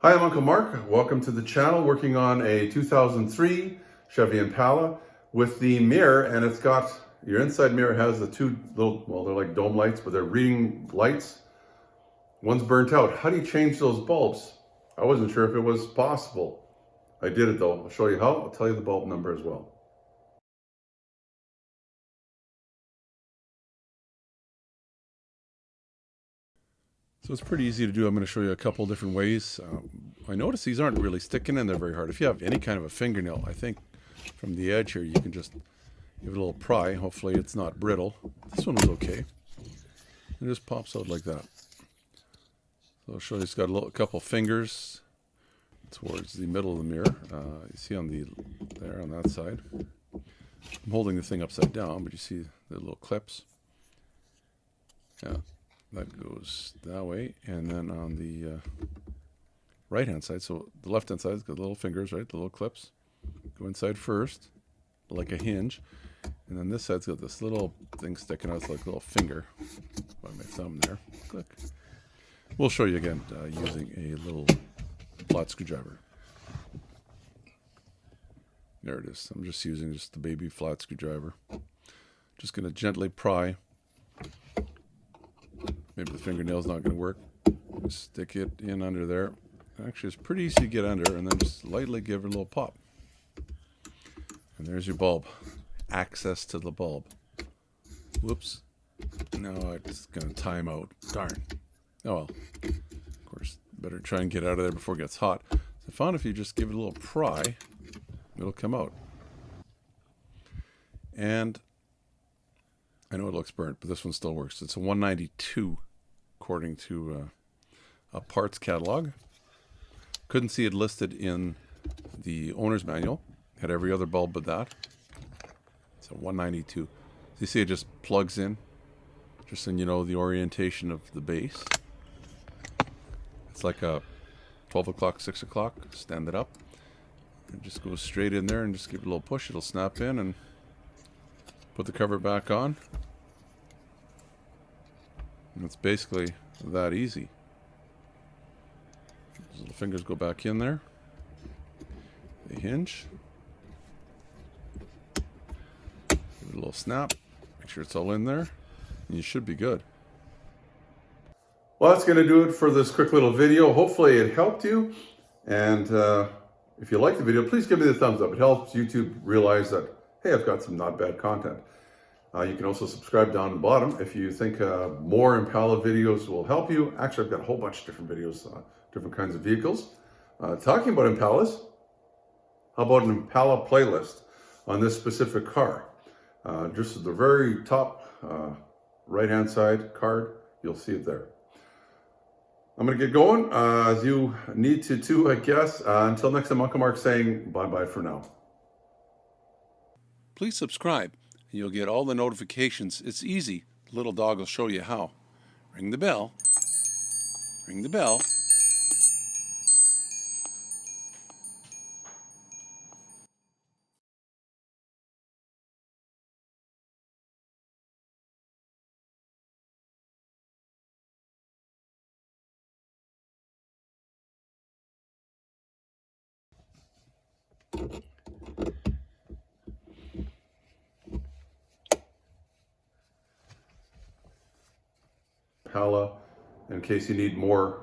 Hi, I'm Uncle Mark. Welcome to the channel. Working on a 2003 Chevy Impala with the mirror, and it's got, your inside mirror has the two little, well, they're like dome lights, but they're reading lights. One's burnt out. How do you change those bulbs? I wasn't sure if it was possible. I did it though. I'll show you how. I'll tell you the bulb number as well. So it's pretty easy to do. I'm going to show you a couple different ways. I notice these aren't really sticking in there very hard. If you have any kind of a fingernail, I think from the edge here, you can just give it a little pry. Hopefully it's not brittle. This one was okay. It just pops out like that. So I'll show you, it's got a couple fingers towards the middle of the mirror. You see on there on that side. I'm holding the thing upside down, but you see the little clips. Yeah, that goes that way. And then on the right hand side, so the left hand side's got little fingers, right? The little clips go inside first, like a hinge. And then this side's got this little thing sticking out. It's like a little finger by my thumb there. Click. We'll show you again using a little flat screwdriver. There it is. I'm just using the baby flat screwdriver. Just going to gently pry. Maybe the fingernail's not going to work. Stick it in under there. Actually, it's pretty easy to get under, and then just lightly give it a little pop. And there's your bulb. Access to the bulb. Whoops. Now it's going to time out. Darn. Oh well. Of course, better try and get out of there before it gets hot. So I found if you just give it a little pry, it'll come out. And I know it looks burnt, but this one still works. It's a 192 according to a parts catalog. Couldn't see it listed in the owner's manual. Had every other bulb but that. It's a 192. So you see it just plugs in, just so you know the orientation of the base. It's like a 12 o'clock, 6 o'clock. Stand it up. It just goes straight in there and just give it a little push. It'll snap in and put the cover back on. And it's basically that easy. Those little fingers go back in there. They hinge. Give it a little snap. Make sure it's all in there. And you should be good. Well, that's going to do it for this quick little video. Hopefully it helped you. And if you like the video, please give me the thumbs up. It helps YouTube realize that, hey, I've got some not bad content. You can also subscribe down the bottom if you think more Impala videos will help you. Actually, I've got a whole bunch of different videos, different kinds of vehicles. Talking about Impalas, how about an Impala playlist on this specific car? Just at the very top right-hand side card, you'll see it there. I'm going to get going, as you need to too, I guess. Until next time, Uncle Mark saying bye-bye for now. Please subscribe. You'll get all the notifications. It's easy. The little dog will show you how. Ring the bell. Ring the bell. Impala, in case you need more.